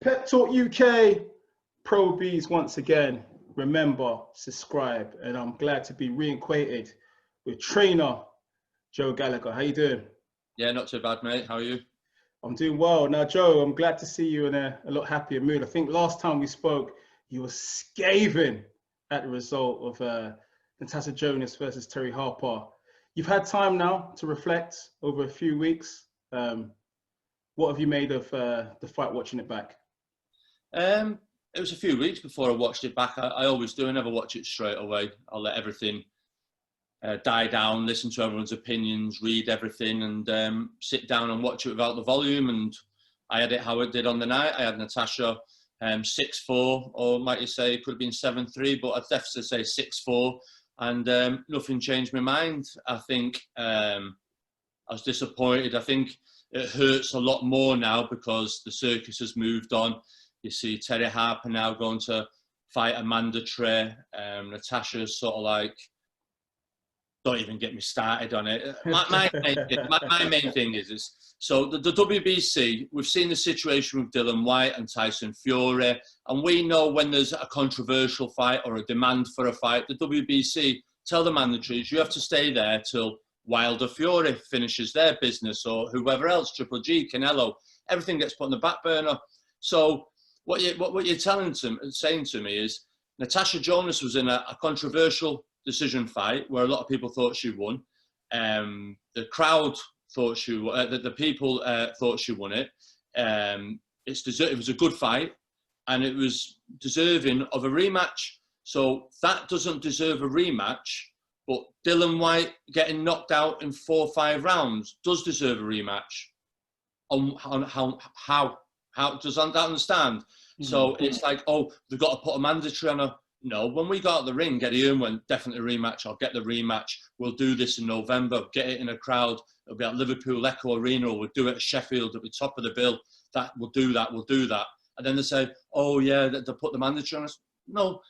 Pet Talk UK, Pro Beez once again. Remember, subscribe, and I'm glad to be reacquainted with trainer Joe Gallagher. How you doing? Yeah, not too bad, mate. How are you? I'm doing well. Now, Joe, I'm glad to see you in a lot happier mood. I think last time we spoke, you were scathing at the result of Natasha Jonas versus Terry Harper. You've had time now to reflect over a few weeks. What have you made of the fight watching it back? It was a few weeks before I watched it back. I always do. I never watch it straight away. I'll let everything die down, listen to everyone's opinions, read everything, and sit down and watch it without the volume. And I had it how it did on the night. I had Natasha 6-4, or might you say it could have been 7-3, but I'd definitely say 6-4. And nothing changed my mind. I think I was disappointed. I think it hurts a lot more now because the circus has moved on. You see Terry Harper now going to fight a mandatory. Natasha's sort of like, don't even get me started on it. My main thing is so the WBC, we've seen the situation with Dillian Whyte and Tyson Fury, and we know when there's a controversial fight or a demand for a fight, the WBC tell the mandatories, you have to stay there till Wilder Fury finishes their business, or whoever else, Triple G, Canelo, everything gets put on the back burner. So what you're saying to me is Natasha Jonas was in a controversial decision fight where a lot of people thought she won. The crowd thought she won. The people thought she won it. It was a good fight, and it was deserving of a rematch. So that doesn't deserve a rematch. But Dillian Whyte getting knocked out in 4 or 5 rounds does deserve a rematch. On how does that understand? Mm-hmm. So it's like, oh, they've got to put a mandatory on her. No, when we got out the ring, Eddie Hearn went, definitely rematch. I'll get the rematch. We'll do this in November. Get it in a crowd. It'll be at Liverpool Echo Arena, or we'll do it at Sheffield at the top of the bill. We'll do that. And then they say, oh yeah, they put the mandatory on us. No,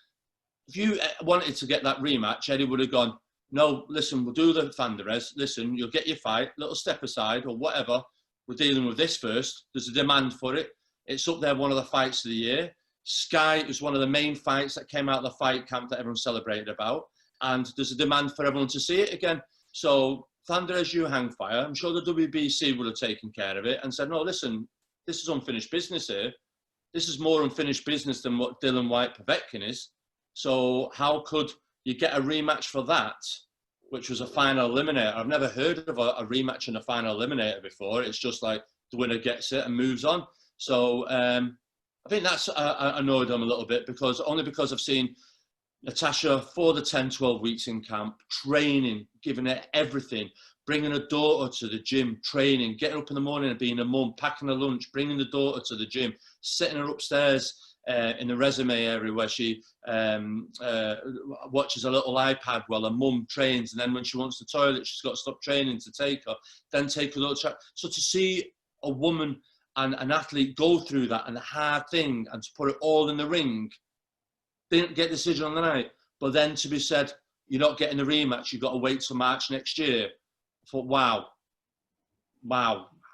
if you wanted to get that rematch, Eddie would have gone, no, listen, we'll do the Saunders. Listen, you'll get your fight, little step aside or whatever. We're dealing with this first. There's a demand for it. It's up there, one of the fights of the year. Sky is one of the main fights that came out of the fight camp that everyone celebrated about. And there's a demand for everyone to see it again. So Saunders, you hang fire. I'm sure the WBC would have taken care of it and said, no, listen, this is unfinished business here. This is more unfinished business than what Dillian Whyte Povetkin is. So how could you get a rematch for that, which was a final eliminator? I've never heard of a rematch in a final eliminator before. It's just like the winner gets it and moves on. So I think that's annoyed them a little bit because I've seen Natasha for the 10, 12 weeks in camp, training, giving it everything, bringing her daughter to the gym, training, getting up in the morning and being a mum, packing her lunch, bringing the daughter to the gym, setting her upstairs in the resume area where she watches a little iPad while her mum trains, and then when she wants the toilet, she's got to stop training to take her, then take her little track. So to see a woman and an athlete go through that and the hard thing and to put it all in the ring, didn't get a decision on the night, but then to be said, you're not getting the rematch, you've got to wait till March next year. I thought, wow,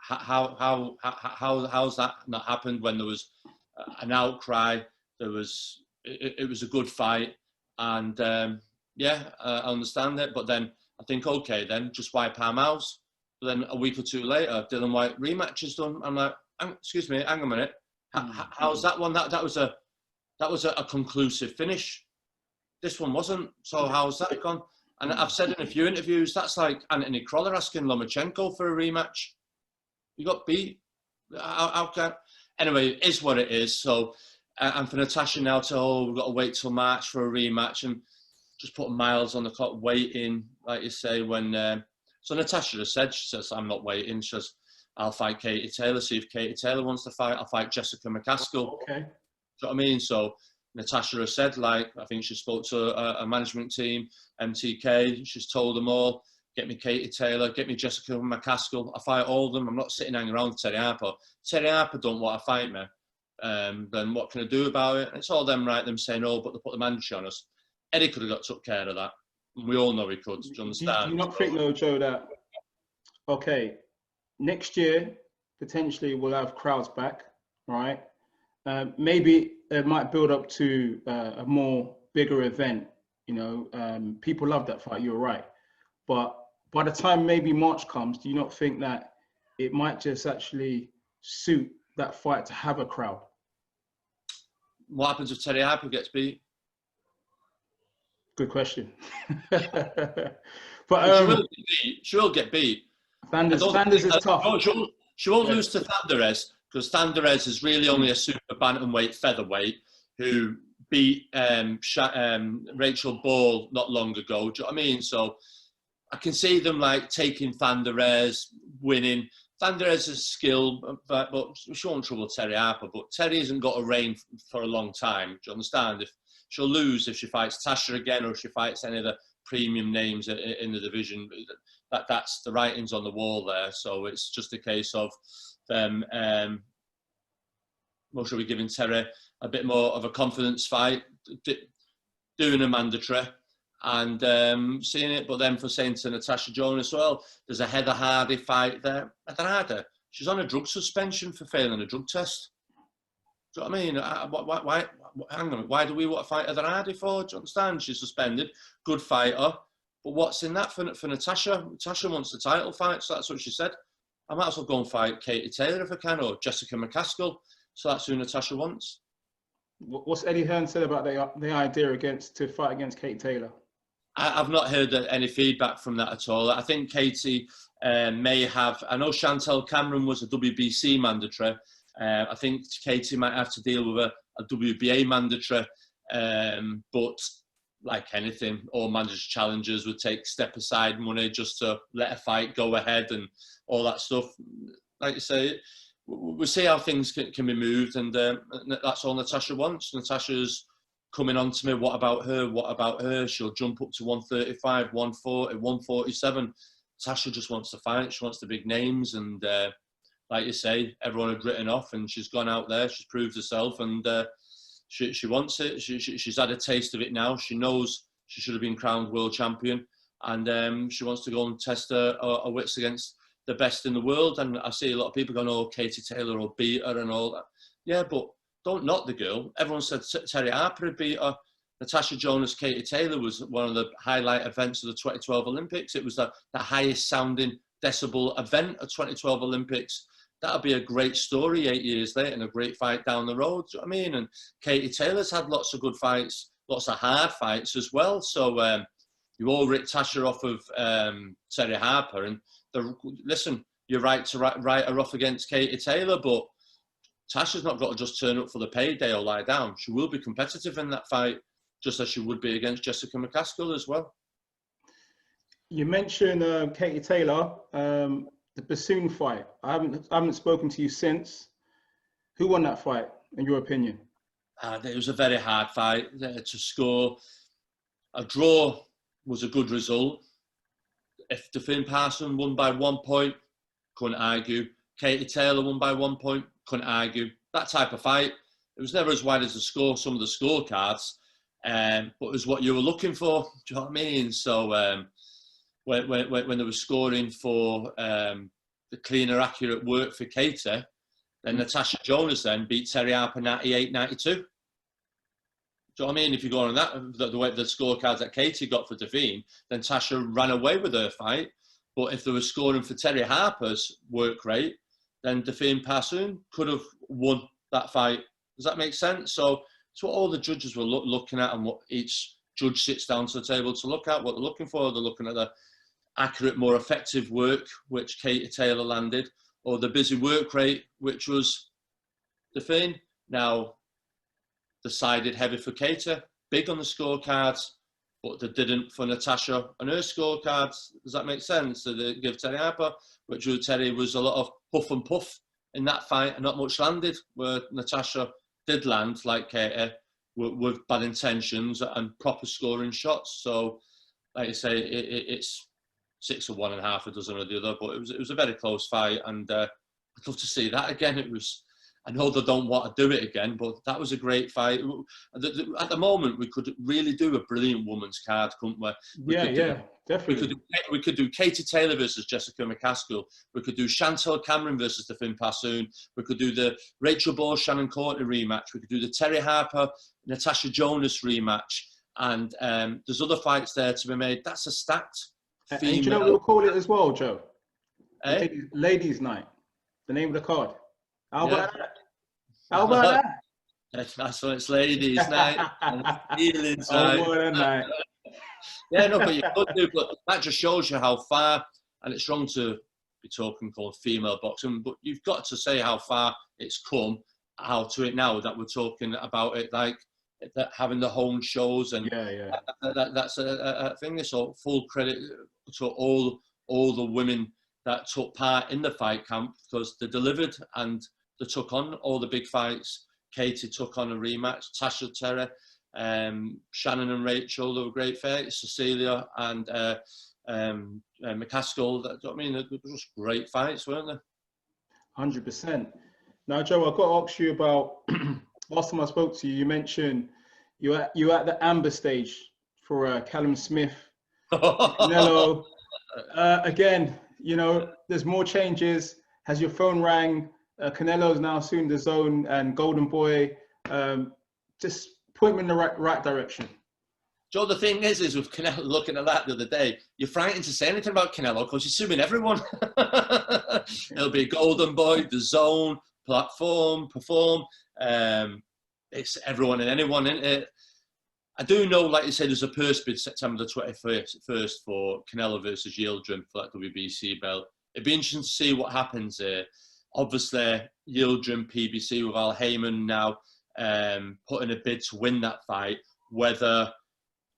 how's that not happened when there was an outcry? It was a good fight, and I understand it, but then I think, okay, then just wipe our mouths. But then a week or two later, Dillian Whyte rematch is done. I'm like, excuse me, hang a minute. How's that one? That was a conclusive finish. This one wasn't. So how's that gone? And I've said in a few interviews, that's like Anthony Croller asking Lomachenko for a rematch. You got beat. How can? Anyway, it is what it is. So, and for Natasha now to, we've got to wait till March for a rematch and just putting miles on the clock, waiting, like you say, when. So Natasha has said, she says, I'm not waiting. She says, I'll fight Katie Taylor. See if Katie Taylor wants to fight. I'll fight Jessica McCaskill. Okay. Do you know what I mean? So Natasha has said, like, I think she spoke to a management team, MTK. She's told them all, get me Katie Taylor, get me Jessica McCaskill. I fight all of them. I'm not sitting hanging around with Terry Harper. Terry Harper don't want to fight me. Then what can I do about it? It's all them saying, oh, but they put the mandatory on us. Eddie could have took care of that. We all know he could. Do you understand? Do you not think, though, Joe, that, okay, next year, potentially we'll have crowds back, right? maybe it might build up to a more bigger event. You know, people love that fight. You're right, but by the time maybe March comes, do you not think that it might just actually suit that fight to have a crowd? What happens if Terry Harper gets beat? Good question. But she will get beat. Saunders is tough. She won't lose to Saunders, because Saunders is really only a super bantamweight featherweight who beat Rachel Ball not long ago. Do you know what I mean? So I can see them like taking Saunders, winning. Saunders' skill, but she won't trouble Terry Harper. But Terry hasn't got a reign for a long time. Do you understand? If she'll lose if she fights Tasha again, or if she fights any of the premium names in the division, that's the writings on the wall there. So it's just a case of them. What should we giving Terry a bit more of a confidence fight, doing a mandatory, and seeing it. But then for saying to Natasha Jonas, well, there's a Heather Hardy fight there. Heather Hardy, she's on a drug suspension for failing a drug test. Do you know what I mean? Hang on, why do we want to fight Heather Hardy for? Do you understand? She's suspended, good fighter. But what's in that for Natasha? Natasha wants the title fight, so that's what she said. I might as well go and fight Katie Taylor if I can, or Jessica McCaskill. So that's who Natasha wants. What's Eddie Hearn said about the idea to fight against Katie Taylor? I've not heard any feedback from that at all. I think Katie may have. I know Chantel Cameron was a WBC mandatory. I think Katie might have to deal with a WBA mandatory. But like anything, all mandatory challengers would take step aside money just to let a fight go ahead and all that stuff. Like you say, we'll see how things can be moved, and that's all Natasha wants. Natasha's coming on to me, what about her? What about her? She'll jump up to 135, 140, 147. Natasha just wants to fight. She wants the big names, and like you say, everyone had written off, and she's gone out there. She's proved herself, and she wants it. She's had a taste of it now. She knows she should have been crowned world champion, and she wants to go and test her wits against the best in the world. And I see a lot of people going, oh, Katie Taylor will beat her and all that. Yeah, but don't knock the girl. Everyone said Terry Harper had beat her. Natasha Jonas, Katie Taylor was one of the highlight events of the 2012 Olympics. It was the highest sounding decibel event of 2012 Olympics. That'll be a great story 8 years later and a great fight down the road. Do you know what I mean? And Katie Taylor's had lots of good fights, lots of hard fights as well. So you all ripped Tasha off of Terry Harper. And listen, you're right to write her off against Katie Taylor, but Tasha's not got to just turn up for the payday or lie down. She will be competitive in that fight, just as she would be against Jessica McCaskill as well. You mentioned Katie Taylor, the bassoon fight. I haven't spoken to you since. Who won that fight, in your opinion? It was a very hard fight to score. A draw was a good result. If Finn Parson won by 1 point, couldn't argue. Katie Taylor won by 1 point, couldn't argue. That type of fight, it was never as wide as some of the scorecards, but it was what you were looking for. Do you know what I mean? So when they were scoring for the cleaner, accurate work for Katie, then Natasha Jonas then beat Terry Harper 98-92. Do you know what I mean? If you go on that, the way the scorecards that Katie got for Devine, then Tasha ran away with her fight. But if they were scoring for Terry Harper's work rate, then Devine Parson could have won that fight. Does that make sense? So it's what all the judges were looking at, and what each judge sits down to the table to look at, what they're looking for. They're looking at the accurate, more effective work, which Katie Taylor landed, or the busy work rate, which was Devine. Now, decided heavy for Katie, big on the scorecards, but they didn't for Natasha on her scorecards. Does that make sense? So they give Terry Harper, which Terry was a lot of huff and puff in that fight and not much landed, where Natasha did land, like Katie, with bad intentions and proper scoring shots. So, like I say, it's 6 of one and half a dozen of the other, but it was a very close fight, and I'd love to see that again. It was I know they don't want to do it again, but that was a great fight. At the moment, we could really do a brilliant women's card, couldn't we? Definitely. We could do Katie Taylor versus Jessica McCaskill. We could do Chantel Cameron versus the Finn Passoon. We could do the Rachel Ball, Shannon Courtney rematch. We could do the Terry Harper, Natasha Jonas rematch. And there's other fights there to be made. That's a stacked female. And you know what we'll call it as well, Joe? Eh? Ladies' night. The name of the card. How about that? How about that? That's what it's ladies' night. And feelings night. What a night. Yeah, no, but you could do. But that just shows you how far, and it's wrong to be talking called female boxing, but you've got to say how far it's come, how to it now that we're talking about it, like that having the home shows, and that's a thing. So full credit to all the women that took part in the fight camp, because they delivered and they took on all the big fights. Katie took on a rematch. Tasha Terry, Shannon and Rachel, they were great fights. Cecilia and McCaskill, I mean, they were just great fights, weren't they? 100%. Now, Joe, I've got to ask you about, last time I spoke to you, you mentioned you're at the amber stage for Callum Smith, Canelo. Again, you know, there's more changes. Has your phone rang? Canelo's now soon the zone, and Golden Boy. Just point me in the right direction. Joe, the thing is with Canelo, looking at that the other day, you're frightened to say anything about Canelo because you're suing everyone. It'll be Golden Boy, the zone, platform, perform. It's everyone and anyone in it. I do know, like you said, there's a purse bid September the 21st for Canelo versus Yildirim for that WBC belt. It'd be interesting to see what happens there. Obviously, Yildirim PBC with Al Heyman now putting a bid to win that fight. Whether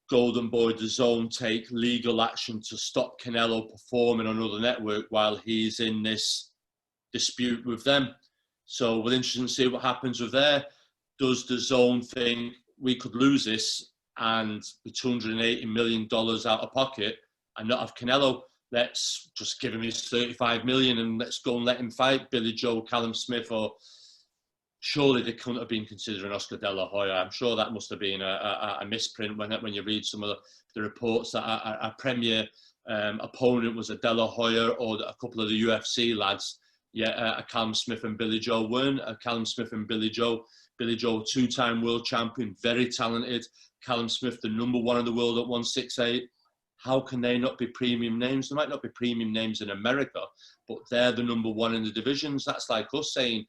Golden Boy, the zone, take legal action to stop Canelo performing on another network while he's in this dispute with them. So we're interested to see what happens with there. Does the zone think we could lose this and be $280 million out of pocket and not have Canelo? Let's just give him his $35 million and let's go and let him fight Billy Joe, Callum Smith, or surely they couldn't have been considering Oscar De La Hoya. I'm sure that must have been a misprint when you read some of the reports that a premier opponent was a De La Hoya or a couple of the UFC lads. Yeah, Callum Smith and Billy Joe weren't. Callum Smith and Billy Joe, two-time world champion, very talented. Callum Smith, the number one in the world at 168. How can they not be premium names? They might not be premium names in America, but they're the number one in the divisions. That's like us saying,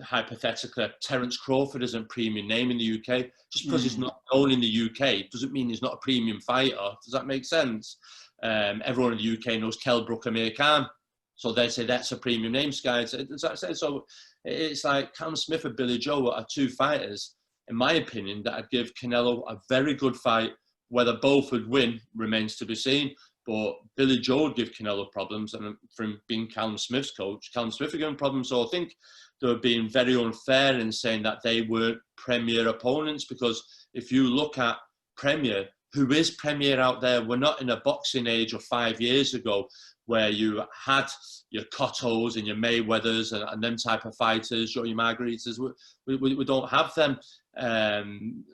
hypothetically, Terence Crawford isn't a premium name in the UK. Just because he's not known in the UK doesn't mean he's not a premium fighter. Does that make sense? Everyone in the UK knows Kell, Brook, Amir, Hearn. So they say that's a premium name, guys. Does that say so? It's like Callum Smith and Billy Joe are two fighters, in my opinion, that would give Canelo a very good fight. Whether both would win remains to be seen. But Billy Joe would give Canelo problems, and from being Callum Smith's coach, Callum Smith would give him problems. So I think they were being very unfair in saying that they weren't premier opponents, because if you look at Premier, who is Premier out there? We're not in a boxing age of 5 years ago where you had your Cottos and your Mayweathers and them type of fighters, your Margaritas. We don't have them.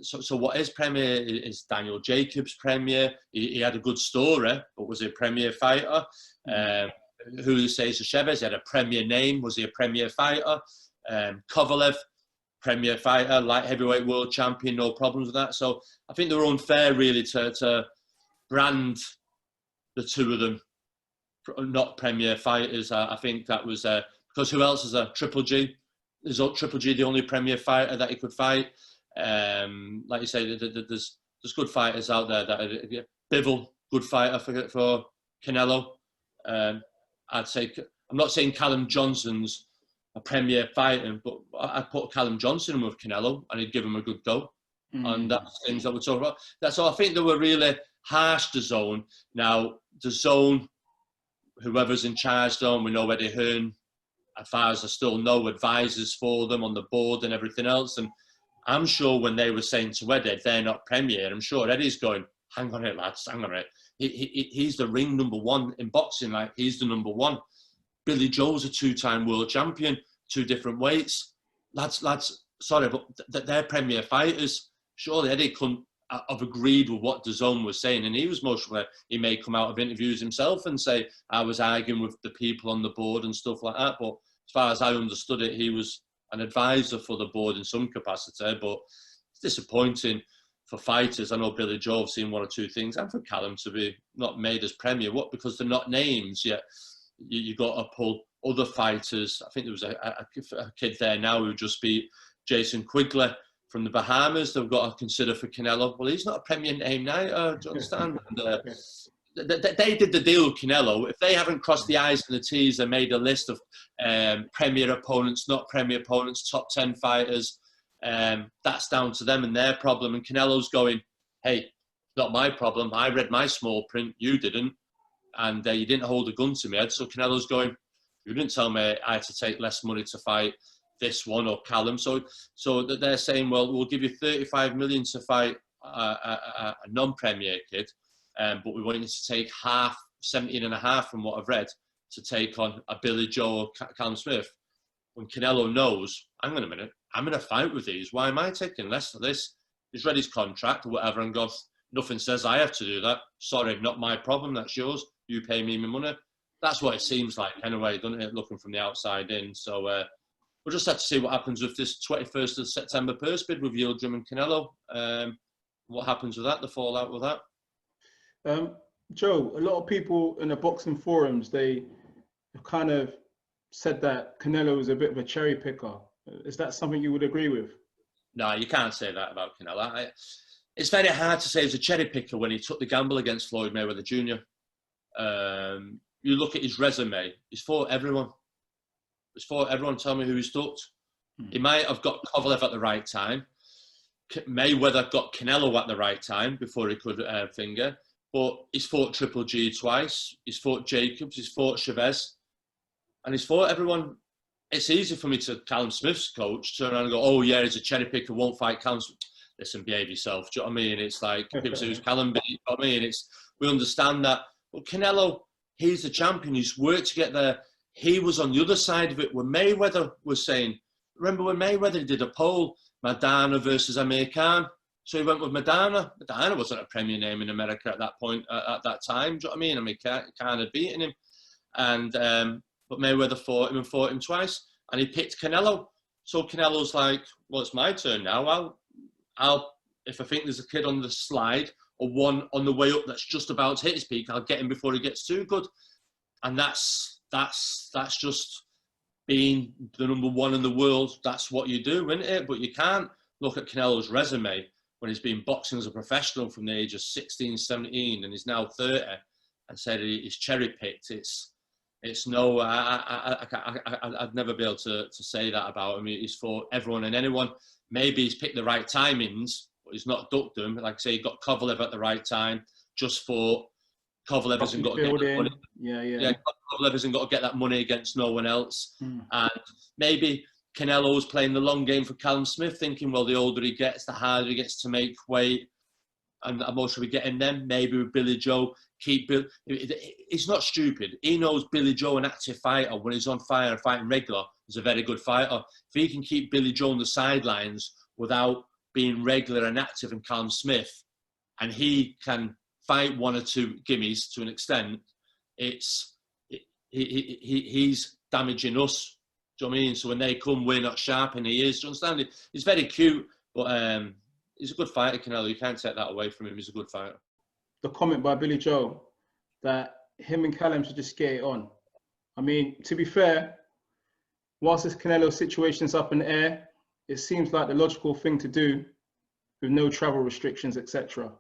So what is Premier is Daniel Jacobs Premier. He had a good story, but was he a Premier fighter? Julio Cesar Chavez, he had a Premier name. Was he a Premier fighter? Kovalev, Premier fighter, light heavyweight world champion, no problems with that. So I think they were unfair really to brand the two of them not Premier fighters. I think that was because who else is a Triple G? Is Triple G the only Premier fighter that he could fight? Like you say, there's good fighters out there. That Bivol, good fighter for Canelo. I'd say I'm not saying Callum Johnson's a Premier fighter, but I'd put Callum Johnson with Canelo and he'd give him a good go. And that's things that we're talking about. That's all. I think they were really harsh, the zone. Now the zone, whoever's in charge, we know Eddie Hearn, as far as I still know, advisors for them on the board and everything else. And I'm sure when they were saying to Eddie, they're not Premier, I'm sure Eddie's going, hang on it, lads, hang on it. He's the ring number one in boxing, like he's the number one. Billy Joe's a two-time world champion, 2 different weights. Lads, sorry, but they're Premier fighters. Surely Eddie couldn't have agreed with what DAZN was saying, and he was emotional. He may come out of interviews himself and say, I was arguing with the people on the board and stuff like that, but as far as I understood it, he was an advisor for the board in some capacity. But it's disappointing for fighters. I know Billy Joe, I've seen 1 or 2 things, and for Callum to be not made as Premier. What? Because they're not names yet. You got to pull other fighters. I think there was a kid there now who just beat Jason Quigley from the Bahamas. They've got to consider for Canelo. Well, he's not a Premier name now. Do you understand? And, they did the deal with Canelo. If they haven't crossed the I's and the T's and made a list of Premier opponents, not Premier opponents, top 10 fighters, that's down to them and their problem. And Canelo's going, hey, not my problem. I read my small print. You didn't. And you didn't hold a gun to me. So Canelo's going, you didn't tell me I had to take less money to fight this one or Callum. So they're saying, well, we'll give you 35 million to fight a non-Premier kid, but we want you to take 17.5 from what I've read, to take on a Billy Joe or Callum Smith. When Canelo knows, hang on a minute, I'm in a fight with these. Why am I taking less for this? He's read his contract or whatever and goes, nothing says I have to do that. Sorry, not my problem. That's yours. You pay me my money. That's what it seems like anyway, doesn't it? Looking from the outside in. So we'll just have to see what happens with this 21st of September purse bid with Yildirim and Canelo. What happens with that, the fallout with that? Joe, a lot of people in the boxing forums, they have kind of said that Canelo is a bit of a cherry picker. Is that something you would agree with? No, you can't say that about Canelo. It's very hard to say he's a cherry picker when he took the gamble against Floyd Mayweather Jr. You look at his resume, he's fought everyone. He's fought everyone. Tell me who he's took. He might have got Kovalev at the right time. Mayweather got Canelo at the right time before he could finger. But he's fought Triple G twice. He's fought Jacobs. He's fought Chavez. And he's fought everyone. It's easy for me to Callum Smith's coach turn around and go, oh, yeah, he's a cherry picker, won't fight Callum Smith. Listen, behave yourself. Do you know what I mean? It's like, people say, who's Callum beat? You know what I mean? We understand that. But Canelo, he's the champion. He's worked to get there. He was on the other side of it when Mayweather was saying, remember when Mayweather did a poll, Madonna versus Amir Khan? So he went with Madonna. Madonna wasn't a Premier name in America at that point, at that time. Do you know what I mean? I mean, Khan had beaten him. And, but Mayweather fought him twice. And he picked Canelo. So Canelo's like, well, it's my turn now. I'll if I think there's a kid on the slide or one on the way up that's just about to hit his peak, I'll get him before he gets too good. And that's just being the number one in the world. That's what you do, isn't it? But you can't look at Canelo's resume when he's been boxing as a professional from the age of 16, 17, and he's now 30, and said he's cherry-picked. It's no, I'd never be able to say that about him. He's fought everyone and anyone. Maybe he's picked the right timings, but he's not ducked them. Like I say, he got Kovalev at the right time, just fought. Kovalev hasn't got to get that money. Yeah, Kovalev hasn't got to get that money against no one else. And maybe Canelo's playing the long game for Callum Smith, thinking, well, the older he gets, the harder he gets to make weight. And the more should we get him then? Maybe with Billy Joe, he's not stupid. He knows Billy Joe, an active fighter, when he's on fire and fighting regular, is a very good fighter. If he can keep Billy Joe on the sidelines without being regular and active in Callum Smith, and he can fight one or two gimmies to an extent, he's damaging us. Do you know what I mean? So when they come, we're not sharp, and he is. Do you understand? He's very cute, but he's a good fighter, Canelo. You can't take that away from him. He's a good fighter. The comment by Billy Joe that him and Callum should just get it on. I mean, to be fair, whilst this Canelo situation is up in the air, it seems like the logical thing to do with no travel restrictions, etc.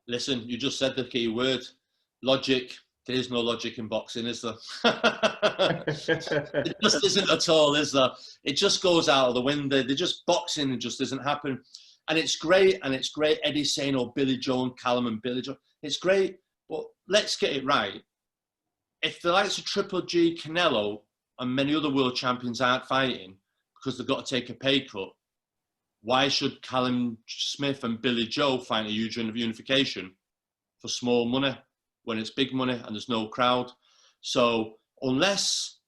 Listen, you just said the key word, logic. There is no logic in boxing, is there? It just isn't at all, is there? It just goes out of the window. They're just boxing and just doesn't happen. And it's great, Eddie's saying, oh, Billy Joe and Callum and Billy Joe. It's great, but let's get it right. If the likes of Triple G, Canelo, and many other world champions aren't fighting because they've got to take a pay cut, why should Callum Smith and Billy Joe fight a huge unification for small money when it's big money and there's no crowd? So unless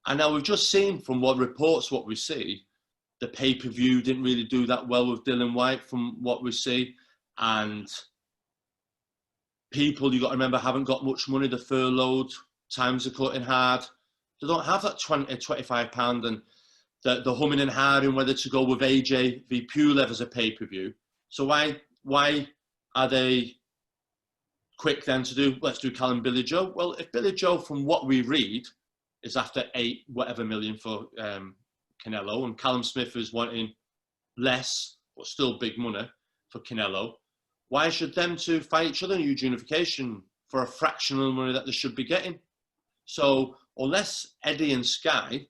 And now we've just seen from what we see, the pay-per-view didn't really do that well with Dillian Whyte from what we see. And people, you got to remember, haven't got much money. The furloughed, times are cutting hard. They don't have that £25 and the humming and hawing whether to go with AJ v Pulev as a pay-per-view. So why are they quick then to do, let's do Callum Billy Joe? Well, if Billy Joe, from what we read, is after 8 whatever million for Canelo, and Callum Smith is wanting less, but still big money for Canelo, why should them two fight each other in huge unification for a fraction of the money that they should be getting? So unless Eddie and Sky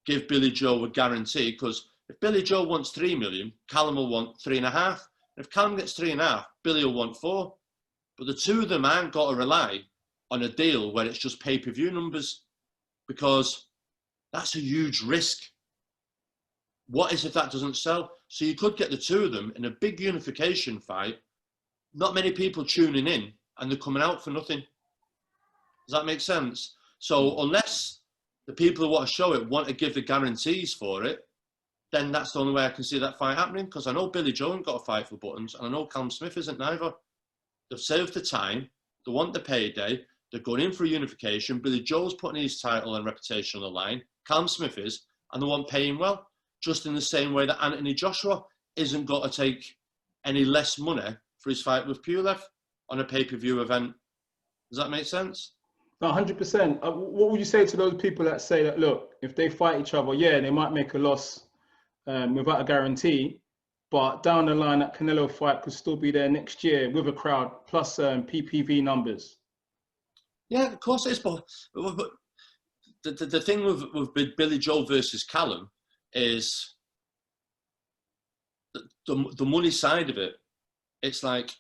give Billy Joe a guarantee, because if Billy Joe wants 3 million, Callum will want 3.5. If Callum gets 3.5, Billy will want 4. But the two of them aren't got to rely on a deal where it's just pay-per-view numbers, because that's a huge risk. What is if that doesn't sell? So you could get the two of them in a big unification fight, not many people tuning in, and they're coming out for nothing. Does that make sense? So unless the people who want to show it want to give the guarantees for it, then that's the only way I can see that fight happening, because I know Billy Joe ain't got a fight for buttons, and I know Callum Smith isn't neither. They've saved the time, they want the payday, they're going in for a unification. Billy Joe's putting his title and reputation on the line, Callum Smith is, and they want paying well, just in the same way that Anthony Joshua isn't got to take any less money for his fight with Pulev on a pay-per-view event. Does that make sense? No, 100%. What would you say to those people that say that, look, if they fight each other, yeah, they might make a loss without a guarantee, but down the line, that Canelo fight could still be there next year with a crowd plus PPV numbers? Yeah, of course it is. But the thing with Billy Joe versus Callum is the money side of it. It's like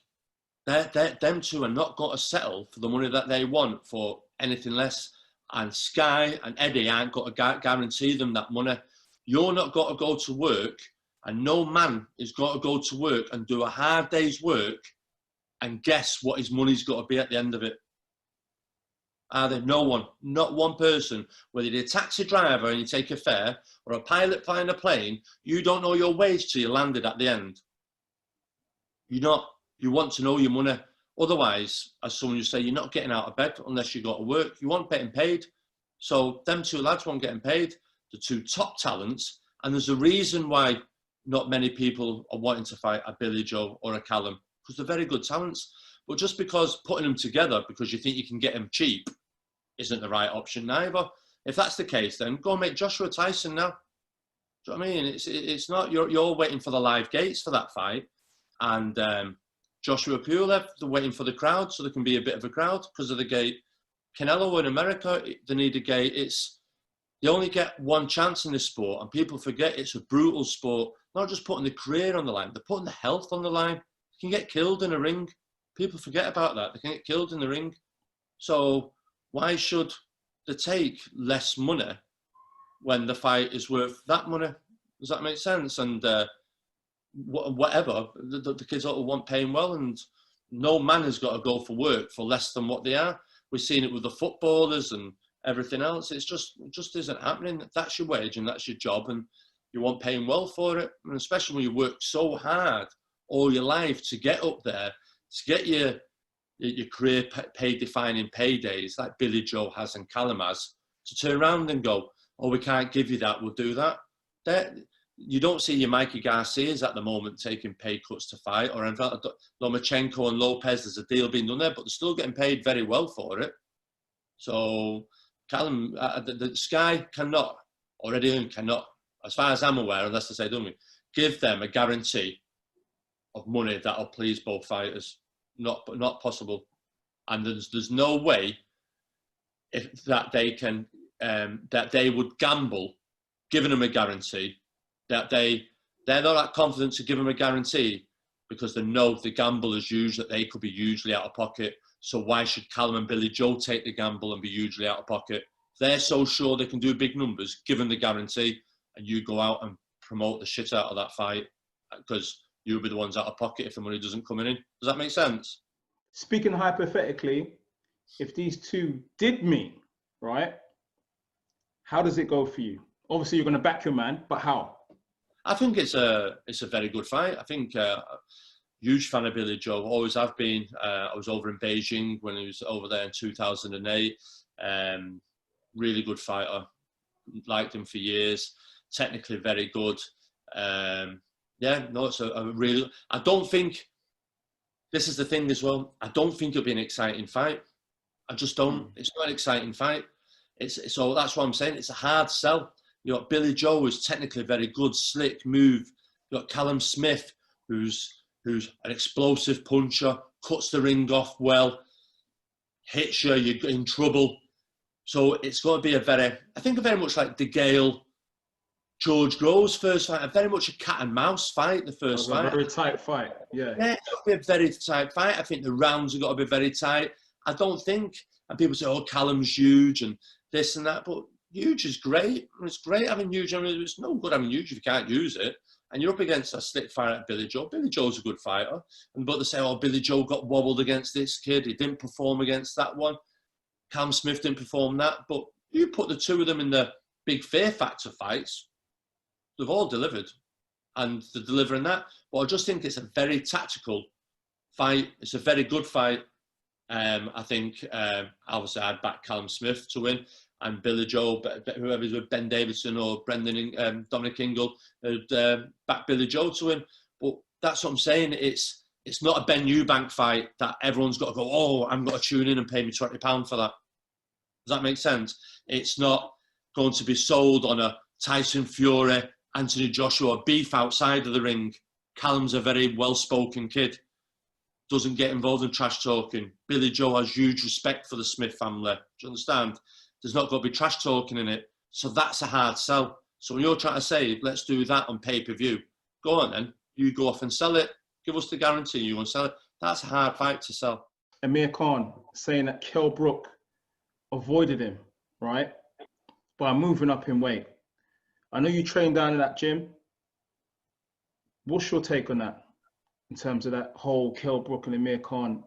them two are not going to settle for the money that they want for anything less. And Sky and Eddie aren't got to guarantee them that money. You're not got to go to work, and no man is got to go to work and do a hard day's work and guess what his money's got to be at the end of it. Are there? No one, not one person. Whether you're a taxi driver and you take a fare, or a pilot flying a plane, you don't know your wage till you landed at the end. You want to know your money. Otherwise, as someone you say, you're not getting out of bed unless you got to work. You want getting paid. So them two lads weren't getting paid, the two top talents. And there's a reason why not many people are wanting to fight a Billy Joe or a Callum, because they're very good talents. But just because putting them together because you think you can get them cheap isn't the right option neither. If that's the case, then go and make Joshua Tyson now. Do you know what I mean? It's not, you're waiting for the live gates for that fight. And Joshua Pulev, they're waiting for the crowd so there can be a bit of a crowd because of the gate. Canelo in America, they need a gate. You only get one chance in this sport, and people forget it's a brutal sport. Not just putting the career on the line, they're putting the health on the line. You can get killed in a ring. People forget about that. They can get killed in the ring. So why should they take less money when the fight is worth that money? Does that make sense? And whatever, the kids all want paying well, and no man has got to go for work for less than what they are. We've seen it with the footballers and everything else. It just isn't happening. That's your wage and that's your job, and you want paying well for it. And especially when you work so hard all your life to get up there, to get your career pay defining paydays like Billy Joe has and Callum has, to turn around and go, oh, we can't give you that, we'll do that. You don't see your Mikey Garcias at the moment taking pay cuts to fight, or in fact, Lomachenko and Lopez, there's a deal being done there, but they're still getting paid very well for it. So Callum, the Sky cannot, or Eddie cannot, as far as I'm aware, unless they say don't we, give them a guarantee of money that'll please both fighters. Not possible. And there's no way that they would gamble giving them a guarantee, that they're not that confident to give them a guarantee because they know the gamble is huge, that they could be hugely out of pocket. So why should Callum and Billy Joe take the gamble and be hugely out of pocket? They're so sure they can do big numbers, give them the guarantee, and you go out and promote the shit out of that fight because you'll be the ones out of pocket if the money doesn't come in. Does that make sense? Speaking hypothetically, if these two did meet, right, How does it go for you? Obviously, you're going to back your man, but how? I think it's a very good fight. I think huge fan of Billy Joe, always have been. I was over in Beijing when he was over there in 2008. Really good fighter. Liked him for years. Technically very good. It's a real. I don't think. This is the thing as well. I don't think it'll be an exciting fight. I just don't. It's not an exciting fight. So that's what I'm saying. It's a hard sell. You got Billy Joe, who's technically very good, slick move. You got Callum Smith, who's an explosive puncher, cuts the ring off well, hits you, you're in trouble. So it's going to be I think very much like De Gale, George Groves' first fight, very much a cat and mouse fight, the first fight. A very tight fight, yeah. Yeah, it'll be a very tight fight. I think the rounds have got to be very tight. I don't think, and people say, oh, Callum's huge and this and that, but huge is great. It's great having huge. I mean, it's no good having huge if you can't use it. And you're up against a slick fighter like Billy Joe. Billy Joe's a good fighter. But they say, oh, Billy Joe got wobbled against this kid. He didn't perform against that one. Cam Smith didn't perform that. But you put the two of them in the big fear factor fights, they've all delivered. And they're delivering that. But I just think it's a very tactical fight. It's a very good fight. I think, obviously, I'd back Callum Smith to win. And Billy Joe, whoever's with Ben Davidson or Dominic Ingle, back Billy Joe to win. But that's what I'm saying. It's not a Ben Eubank fight that everyone's got to go, oh, I'm going to tune in and pay me £20 for that. Does that make sense? It's not going to be sold on a Tyson Fury, Anthony Joshua beef outside of the ring. Callum's a very well-spoken kid. Doesn't get involved in trash talking. Billy Joe has huge respect for the Smith family. Do you understand? There's not going to be trash talking in it. So that's a hard sell. So when you're trying to say, let's do that on pay-per-view, go on then. You go off and sell it. Give us the guarantee you want to sell it. That's a hard fight to sell. Amir Khan saying that Kell Brook avoided him, right? By moving up in weight. I know you train down in that gym. What's your take on that? In terms of that whole Kell Brook and Amir Khan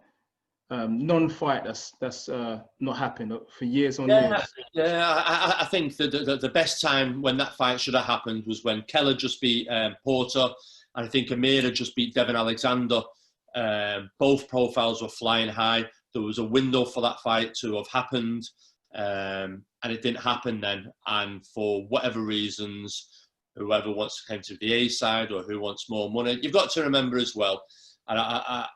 non-fight that's not happened for years on years. Yeah, I think the best time when that fight should have happened was when Kell had just beat Porter, and I think Amir had just beat Devin Alexander. Both profiles were flying high. There was a window for that fight to have happened, and it didn't happen then. And for whatever reasons, whoever wants to come to the A side or who wants more money, you've got to remember as well, and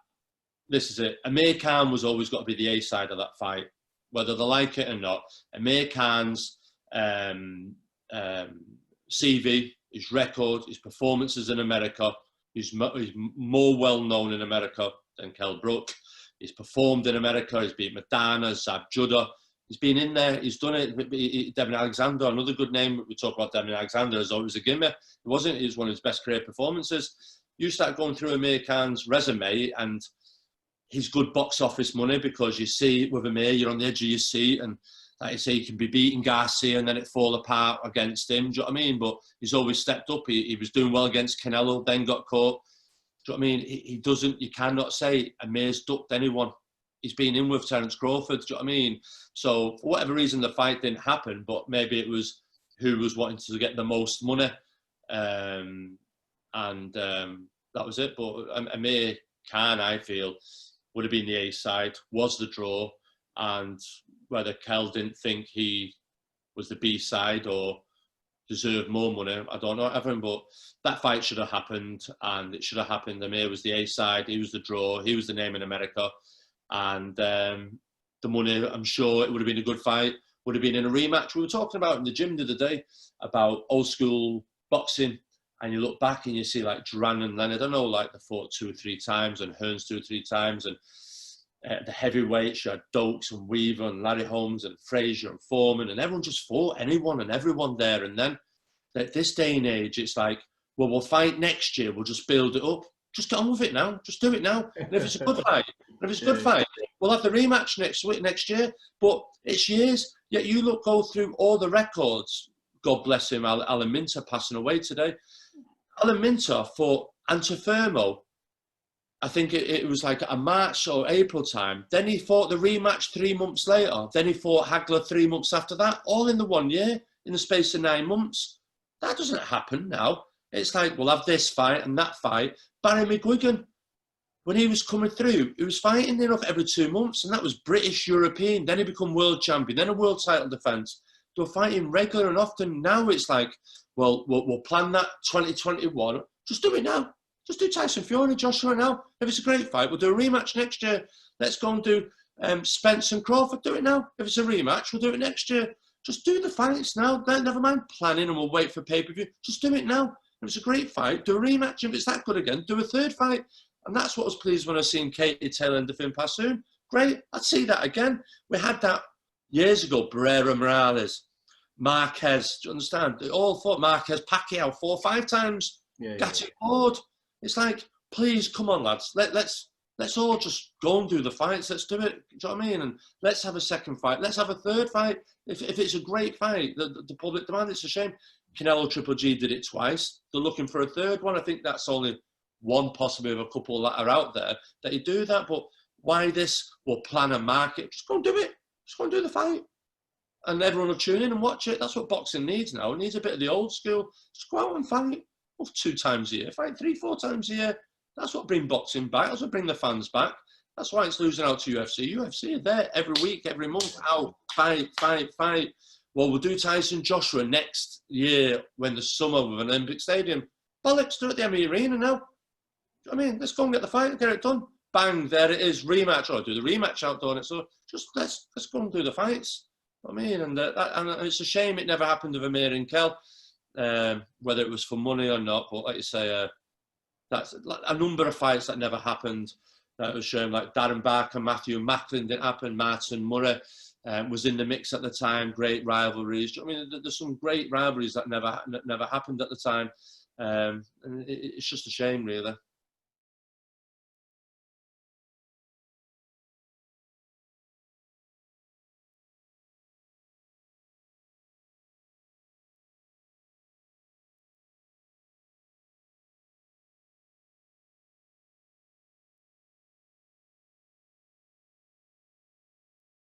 this is it. Amir Khan was always got to be the A side of that fight, whether they like it or not. Amir Khan's CV, his record, his performances in America, he's more well known in America than Kell Brook. He's performed in America. He's beat Madonna, Zab Judah. He's been in there. He's done it. Devin Alexander, another good name. We talk about Devin Alexander as though it was a gimmick. It wasn't. It was one of his best career performances. You start going through Amir Khan's resume and his good box office money, because you see with Amir, you're on the edge of your seat, and like you say, he can be beating Garcia and then it fall apart against him. Do you know what I mean? But he's always stepped up. He was doing well against Canelo, then got caught. Do you know what I mean? He doesn't. You cannot say Amir's ducked anyone. He's been in with Terence Crawford. Do you know what I mean? So for whatever reason, the fight didn't happen, but maybe it was who was wanting to get the most money, and that was it. But Amir Khan, I feel, would have been the A side, was the draw, and whether Kell didn't think he was the B side or deserved more money, I don't know, Evan, but that fight should have happened, and it should have happened. Amir was the A side, he was the draw, he was the name in America, and the money, I'm sure it would have been a good fight, would have been in a rematch. We were talking about in the gym the other day about old school boxing, and you look back and you see like Duran and Leonard, I know like they fought 2 or 3 times, and Hearns 2 or 3 times, and the heavyweights, you had Dokes and Weaver and Larry Holmes and Frazier and Foreman, and everyone just fought anyone and everyone there. And then at this day and age, it's like, well, we'll fight next year, we'll just build it up. Just get on with it now. Just do it now. And if it's a good fight, we'll have the rematch next year. But it's years. Yet you go through all the records. God bless him, Alan Minter passing away today. Alan Minter fought Antifermo, I think it was like a March or April time. Then he fought the rematch 3 months later. Then he fought Hagler 3 months after that, all in the 1 year. in the space of 9 months. That doesn't happen now. It's like, we'll have this fight and that fight. Barry McGuigan, when he was coming through, he was fighting enough every 2 months, and that was British, European. Then he become world champion, then a world title defence. They were fighting regular and often. Now it's like, well, we'll plan that 2021. Just do it now. Just do Tyson Fury, Joshua now. If it's a great fight, we'll do a rematch next year. Let's go and do Spence and Crawford. Do it now. If it's a rematch, we'll do it next year. Just do the fights now. Never mind planning and we'll wait for pay-per-view. Just do it now. If it's a great fight, do a rematch. If it's that good again, do a third fight. And that's what I was pleased when I seen Katie Taylor and Defin Passoon. Great. I'd see that again. We had that years ago. Barrera Morales, Marquez. Do you understand? They all fought Marquez, Pacquiao 4 or 5 times. Got it bored. It's like, please, come on, lads. Let's all just go and do the fights. Let's do it. Do you know what I mean? And let's have a second fight. Let's have a third fight. If it's a great fight, the public demand, it's a shame. Canelo Triple G did it twice. They're looking for a third one. I think that's only one possibly of a couple that are out there that you do that. But why this? We'll plan a market. Just go and do it. Just go and do the fight. And everyone will tune in and watch it. That's what boxing needs now. It needs a bit of the old school. Just go out and fight. 2 times a year. Fight 3-4 times a year. That's what brings boxing back. That's what brings the fans back. That's why it's losing out to UFC. UFC are there every week, every month. Out, fight. Well, we'll do Tyson Joshua next year when the summer with an Olympic Stadium. Bollocks, do it at the Amir Arena now. I mean, let's go and get the fight and get it done. Bang, there it is. Rematch. Or do the rematch out on it. So just let's go and do the fights. I mean, and it's a shame it never happened with Amir and Kell. Whether it was for money or not, but like you say, that's like a number of fights that never happened. That was shown, like Darren Barker, Matthew Macklin didn't happen. Martin Murray was in the mix at the time. Great rivalries. I mean, there's some great rivalries that never happened at the time, and it's just a shame, really.